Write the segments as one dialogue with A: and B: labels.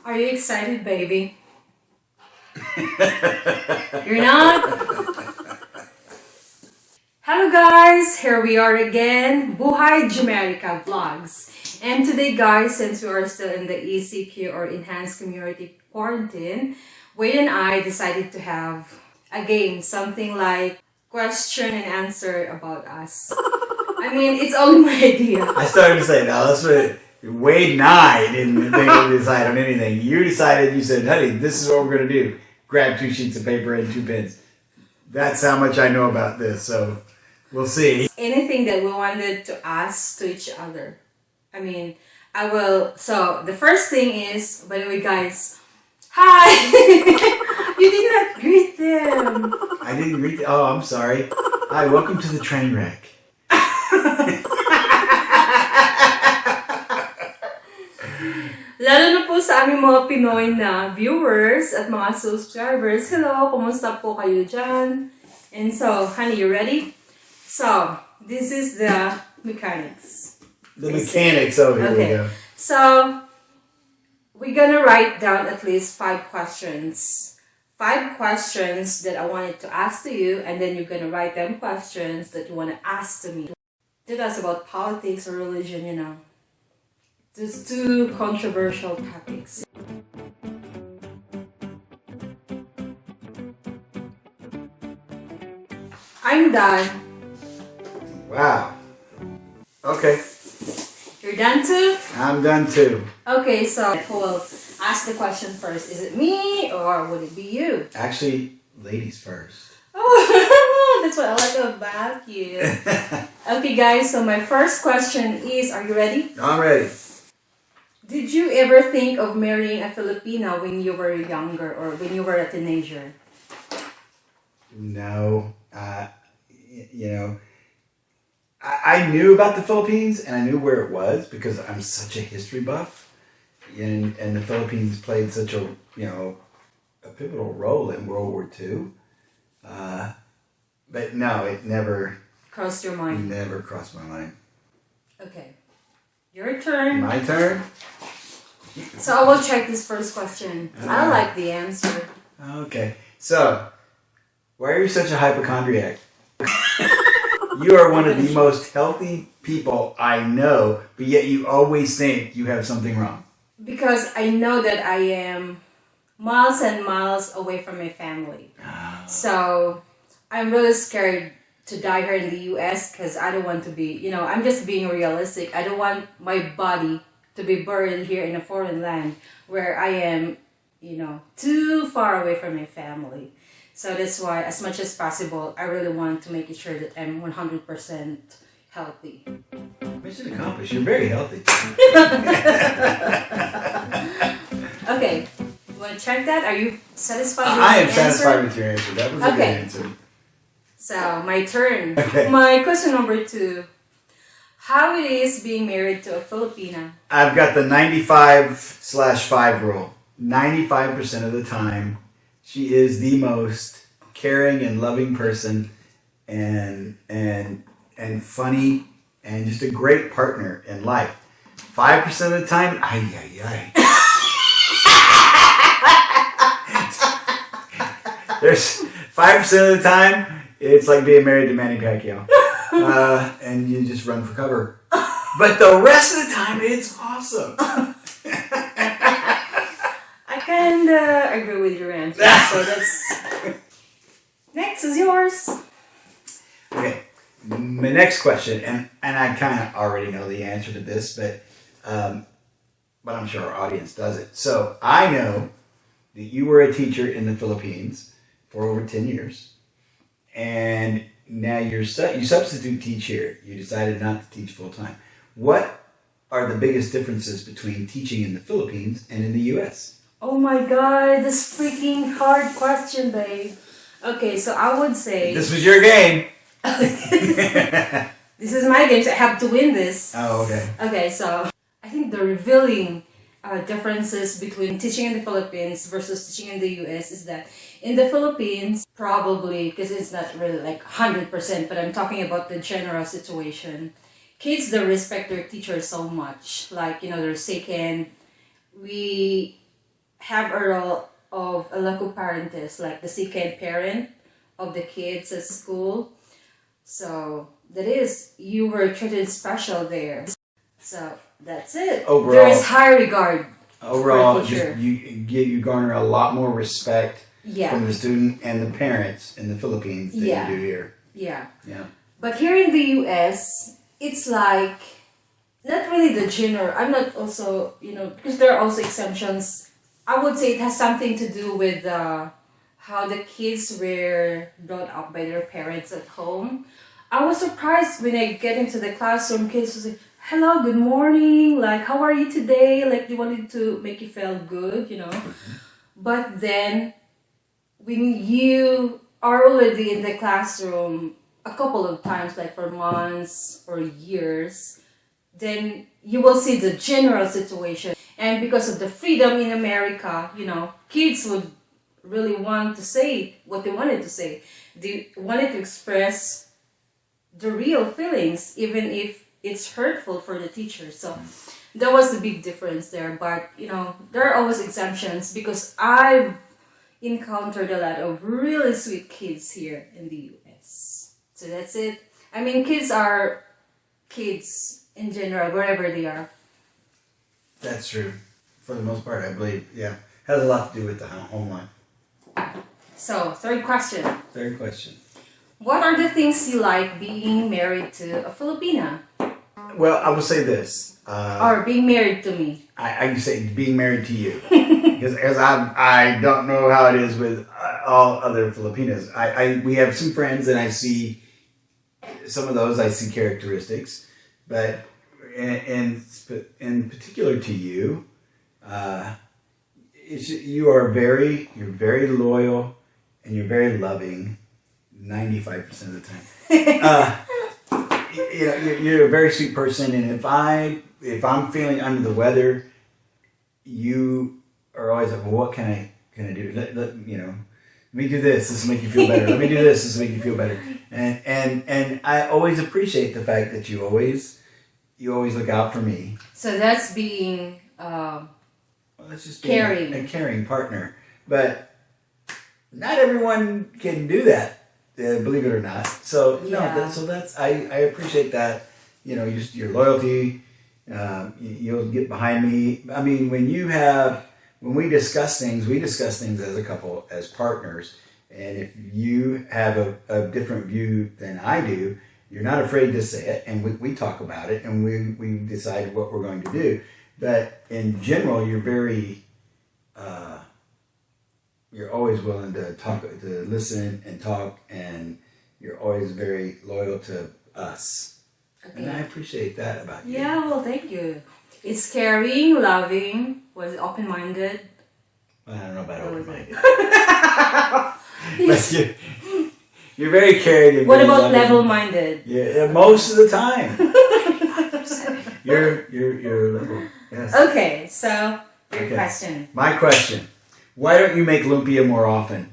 A: Are you excited, baby? You're not? Hello guys, here we are again, Buhay Jumerika Vlogs. And today guys, since we are still in the ECQ or Enhanced Community Quarantine, Wade and I decided to have a game, something like question and answer about us. I mean, it's only my idea.
B: I started to say, now that's what Wade and I didn't think we decide on anything. You decided, you said, honey, this is what we're going to do. Grab 2 sheets of paper and 2 pens. That's how much I know about this, so we'll see.
A: Anything that we wanted to ask to each other. I mean, I will. So, the first thing is, by the way, guys, hi! You did not greet them.
B: I didn't greet them. Oh, I'm sorry. Hi, welcome to the train wreck.
A: Lalo na po sa aming mga Pinoy na viewers at mga subscribers. Hello, kumusta po kayo dyan? And so, honey, you ready? So, this is the mechanics.
B: The mechanics, oh, here we go.
A: So, we're gonna write down at least 5 questions. 5 questions that I wanted to ask to you, and then you're gonna write them questions that you wanna ask to me. That's about politics or religion, you know. There's 2 controversial topics. I'm done.
B: Wow. Okay.
A: You're done too?
B: I'm done too.
A: Okay, so who will ask the question first? Is it me or would it be you?
B: Actually, ladies first.
A: Oh, that's what I like about you. Okay, guys, so my first question is, are you ready?
B: I'm ready.
A: Did you ever think of marrying a Filipino when you were younger or when you were a teenager?
B: No. You know, I knew about the Philippines and I knew where it was because I'm such a history buff. And the Philippines played such a, a pivotal role in World War II. But no, it never
A: Crossed your mind?
B: Never crossed my mind.
A: Okay. Your turn.
B: My turn?
A: So I will check this first question. I like the answer.
B: Okay. So, why are you such a hypochondriac? You are one of the most healthy people I know, but yet you always think you have something wrong.
A: Because I know that I am miles and miles away from my family. So I'm really scared to die here in the US because I don't want to be, I'm just being realistic. I don't want my body to be buried here in a foreign land where I am, too far away from my family. So that's why, as much as possible, I really want to make sure that I'm 100% healthy.
B: Mission accomplished. You're very healthy.
A: Okay. You want to check that? Are you satisfied with
B: I am
A: your answer?
B: satisfied with your answer. That was a good answer.
A: So, my turn.
B: Okay.
A: My question number 2. How it is being married to a Filipina?
B: I've got the 95/5 rule. 95% of the time, she is the most caring and loving person and funny and just a great partner in life. 5% of the time, There's 5% of the time, it's like being married to Manny Pacquiao. And you just run for cover. But the rest of the time, it's awesome.
A: I kind of agree with your answer. So that's... Next is yours.
B: Okay, my next question, and I kind of already know the answer to this, but I'm sure our audience doesn't. So I know that you were a teacher in the Philippines for over 10 years, and now you substitute teach here. You decided not to teach full time. What are the biggest differences between teaching in the Philippines and in the U.S.?
A: Oh my god, this freaking hard question, babe. Okay, so I would say...
B: This was your game.
A: This is my game, so I have to win this.
B: Oh, okay.
A: Okay, so I think the revealing differences between teaching in the Philippines versus teaching in the US is that in the Philippines, probably, because it's not really like 100%, but I'm talking about the general situation, kids, they respect their teachers so much. Like, they're second. We have a role of a loco parentis, like the second parent of the kids at school. So that is, you were treated special there. So that's it.
B: Overall,
A: there is high regard.
B: Overall,
A: for a teacher.
B: you garner a lot more respect
A: Yeah.
B: from the student and the parents in the Philippines than
A: Yeah.
B: you do here.
A: Yeah.
B: Yeah.
A: But here in the US, it's like not really the gender. I'm not also, because there are also exemptions. I would say it has something to do with how the kids were brought up by their parents at home. I was surprised when I get into the classroom, kids will say, hello, good morning, like, how are you today? Like, they wanted to make you feel good, But then, when you are already in the classroom a couple of times, like for months or years, then you will see the general situation. And because of the freedom in America, kids would really want to say what they wanted to say. They wanted to express the real feelings, even if it's hurtful for the teacher. So that was the big difference there. But, there are always exemptions because I've encountered a lot of really sweet kids here in the US. So that's it. I mean, kids are kids in general, wherever they are.
B: That's true. For the most part, I believe, yeah. Has a lot to do with the home life.
A: So, third question.
B: Third question.
A: What are the things you like being married to a Filipina?
B: Well, I will say this.
A: Or being married to me.
B: I can say being married to you. Because I don't know how it is with all other Filipinos. We have some friends and I see some of those, I see characteristics. But in particular to you, you're very loyal and you're very loving 95% of the time. You're a very sweet person, and if I'm feeling under the weather, you are always like, well, what can I do? Let me do this. This will make you feel better. Let me do this. This will make you feel better. And I always appreciate the fact that you always look out for me.
A: So that's being
B: That's just
A: caring.
B: Being a caring partner. But not everyone can do that. Believe it or not. So I appreciate that. Just your loyalty. You'll get behind me. I mean, when we discuss things as a couple, as partners. And if you have a different view than I do, you're not afraid to say it. And we talk about it and we decide what we're going to do. But in general, you're very, you're always willing to listen and talk, and you're always very loyal to us. Okay. And I appreciate that about you.
A: Yeah, well, thank you. It's caring, loving, was open-minded.
B: Well, I don't know about open-minded. But you're very caring. And
A: what
B: very
A: about
B: loving.
A: Level-minded?
B: Yeah, most of the time. You're level. Yes.
A: Okay, so your question.
B: My question. Why don't you make lumpia more often?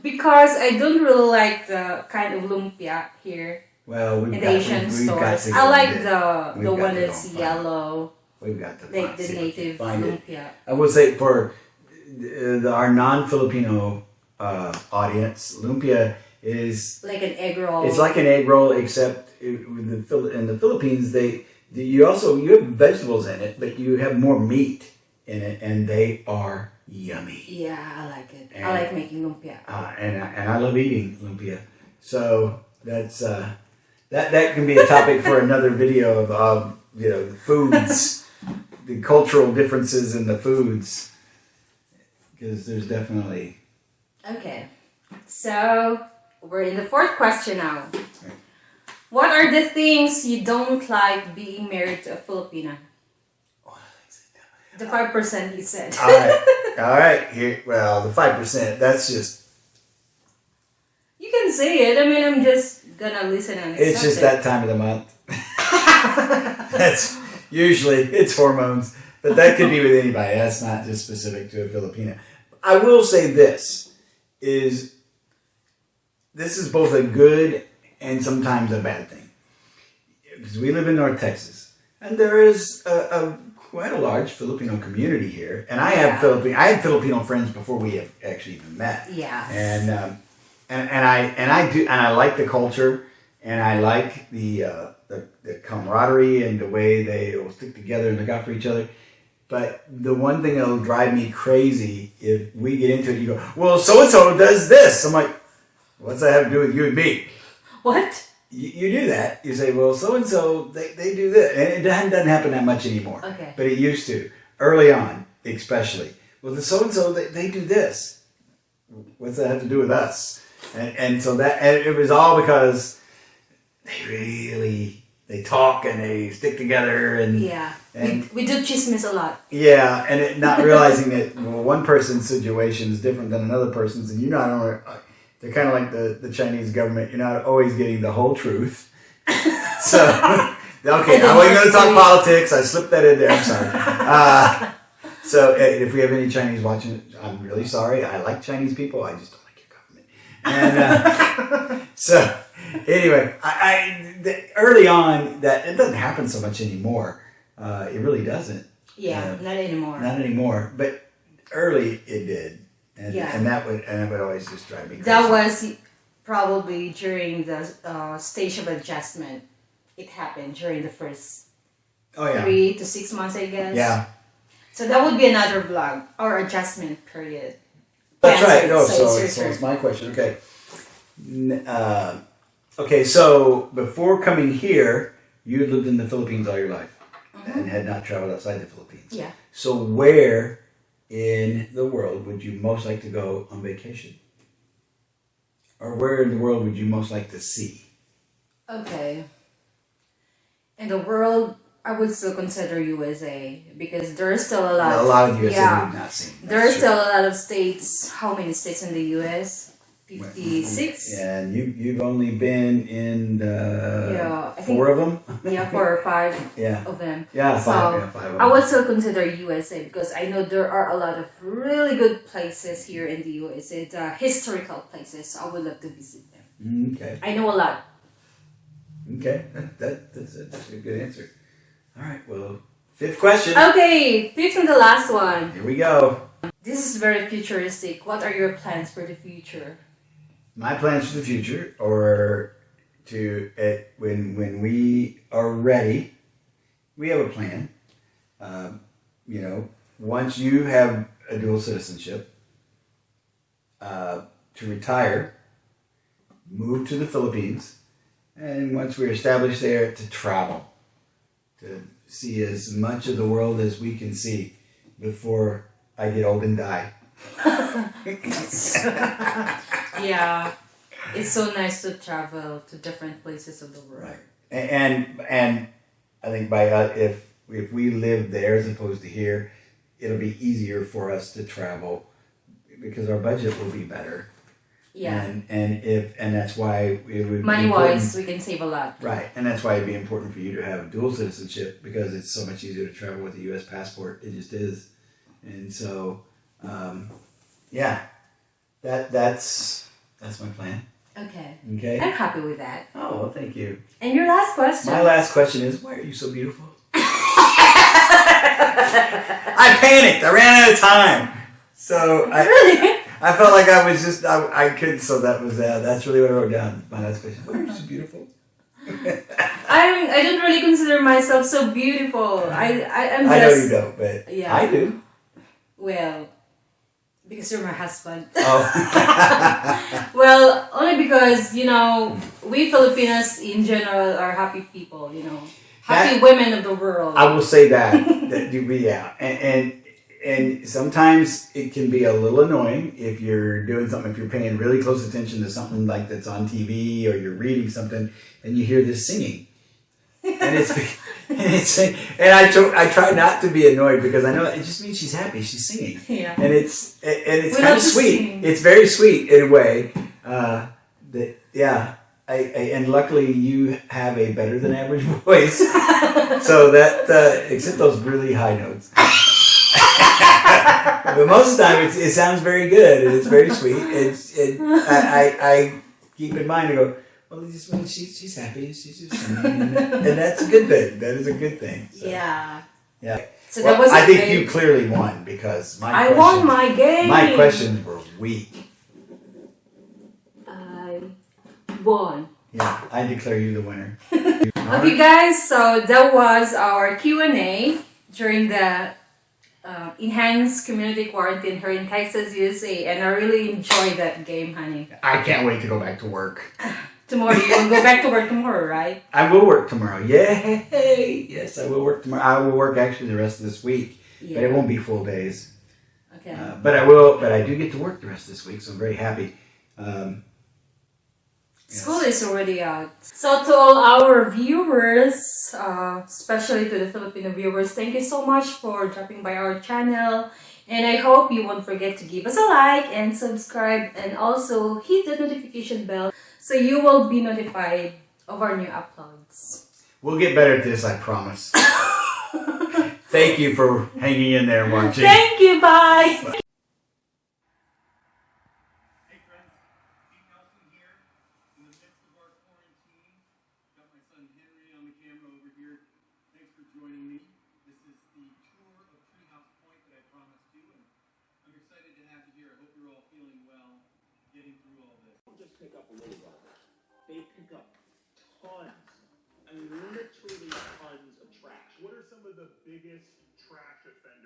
A: Because I don't really like the kind of lumpia here.
B: Well,
A: in the Asian stores. I like the one that's yellow.
B: We've got to
A: like the native lumpia.
B: I would say for our non-Filipino audience, lumpia is
A: like an egg roll.
B: It's like an egg roll, except in the Philippines, you have vegetables in it, but you have more meat in it, and they are yummy.
A: Yeah, I like it. I like making lumpia.
B: And I love eating lumpia. So that's that can be a topic for another video of foods, the cultural differences in the foods, because there's definitely.
A: Okay, so we're in the fourth question now. Right. What are the things you don't like being married to a Filipina? The 5% he said.
B: All right. Here, well, the 5%. That's just.
A: You can say it. I mean, I'm just gonna listen and accept
B: It's just
A: it.
B: that time of the month. That's usually it's hormones, but that could be with anybody. That's not just specific to a Filipino. I will say this is both a good and sometimes a bad thing, because we live in North Texas, and there is quite a large Filipino community here, and I had Filipino friends before we have actually even met.
A: Yeah.
B: And I like the culture, and I like the camaraderie and the way they will stick together and look out for each other. But the one thing that'll drive me crazy if we get into it, you go, well, so and so does this. I'm like, what's that have to do with you and me?
A: What?
B: You do that. You say, well, so and so they do this, and it doesn't happen that much anymore.
A: Okay.
B: But it used to early on, especially. Well, the so and so they do this. What's that have to do with us? And so it was all because they talk and they stick together and
A: we do chismes a lot.
B: Yeah, and not realizing that one person's situation is different than another person's, and you're not only they're kind of like the Chinese government. You're not always getting the whole truth. So okay, I wasn't going to talk politics. I slipped that in there. I'm sorry. So if we have any Chinese watching, I'm really sorry. I like Chinese people. I just don't like your government. And so anyway, early on, that it doesn't happen so much anymore. It really doesn't.
A: Yeah, not anymore.
B: Not anymore. But early it did, and that would always just drive me crazy.
A: That was probably during the stage of adjustment. It happened during the first 3 to 6 months, I guess.
B: Yeah.
A: So that would be another vlog or adjustment period.
B: That's right. No,
A: so
B: it's my question. Okay. Okay, so before coming here, you had lived in the Philippines all your life and had not traveled outside the Philippines.
A: Yeah.
B: So where in the world would you most like to go on vacation? Or where in the world would you most like to see?
A: Okay. In the world, I would still consider USA because there's still a lot.
B: A lot of USA we've not seen.
A: There's still a lot of states. How many states in the US? 56.
B: And you've only been in
A: I think,
B: 4 of them?
A: 4 or 5 of them.
B: Yeah, 5 of them.
A: I would still consider USA because I know there are a lot of really good places here in the USA, the historical places. I would love to visit them.
B: Okay.
A: I know a lot.
B: Okay, that's a good answer. All right, well, 5th question.
A: Okay, 5th and the last one.
B: Here we go.
A: This is very futuristic. What are your plans for the future?
B: My plans for the future are when we are ready, we have a plan. Once you have a dual citizenship, to retire, move to the Philippines, and once we're established there, to travel, to see as much of the world as we can see before I get old and die.
A: Yeah, it's so nice to travel to different places of the world.
B: Right, and I think if we live there as opposed to here, it'll be easier for us to travel because our budget will be better.
A: Yeah,
B: and that's why it would
A: money wise we can save a lot.
B: Right, and that's why it'd be important for you to have dual citizenship because it's so much easier to travel with a U.S. passport. It just is, and so that's my plan.
A: Okay.
B: Okay.
A: I'm happy with that.
B: Oh, well, thank you.
A: And your last question.
B: My last question is, why are you so beautiful? I panicked. I ran out of time. So I felt like I was just, I couldn't, so that's really what I wrote down. My last question. Why are you so beautiful?
A: I don't really consider myself so beautiful. I'm just...
B: I know you don't, but
A: yeah.
B: I do.
A: Well, because you're my husband.
B: Oh.
A: Well, only because, we Filipinos in general are happy people, happy women of the world.
B: I will say that yeah. And sometimes it can be a little annoying if you're doing something, if you're paying really close attention to something like that's on TV or you're reading something and you hear this singing. And I try not to be annoyed because I know it just means she's happy. She's singing. Yeah. And it's kind of sweet. Sing. It's very sweet in a way. And luckily you have a better than average voice. So that except those really high notes. But most of the time it sounds very good and it's very sweet. I keep in mind and go, well, it just means she's happy. She's just singing, and that's a good thing. That is a good thing. So.
A: Yeah.
B: Yeah.
A: So that was
B: I think
A: big.
B: you clearly won because
A: I won my game.
B: My questions were weak.
A: I won.
B: Yeah, I declare you the winner.
A: Okay, guys. So that was our Q&A during the enhanced community quarantine here in Texas, USA, and I really enjoyed that game, honey.
B: I can't wait to go back to work.
A: Tomorrow, you will go back to work tomorrow, right?
B: I will work tomorrow. Yay! Yes, I will work tomorrow. I will work actually the rest of this week, but it won't be full days.
A: Okay.
B: But I will. But I do get to work the rest of this week, so I'm very happy.
A: School is already out. So to all our viewers, especially to the Filipino viewers, thank you so much for dropping by our channel. And I hope you won't forget to give us a like and subscribe and also hit the notification bell so you will be notified of our new uploads.
B: We'll get better at this, I promise. Thank you for hanging in there and watching.
A: Thank you, bye!
B: Joining me. This is the tour of Treehouse Point that I promised you, and I'm excited to have you here. I hope you're all feeling well, getting through all this.
C: Don't just pick up a little garbage. They pick up tons, I mean literally tons of trash.
D: What are some of the biggest trash offenders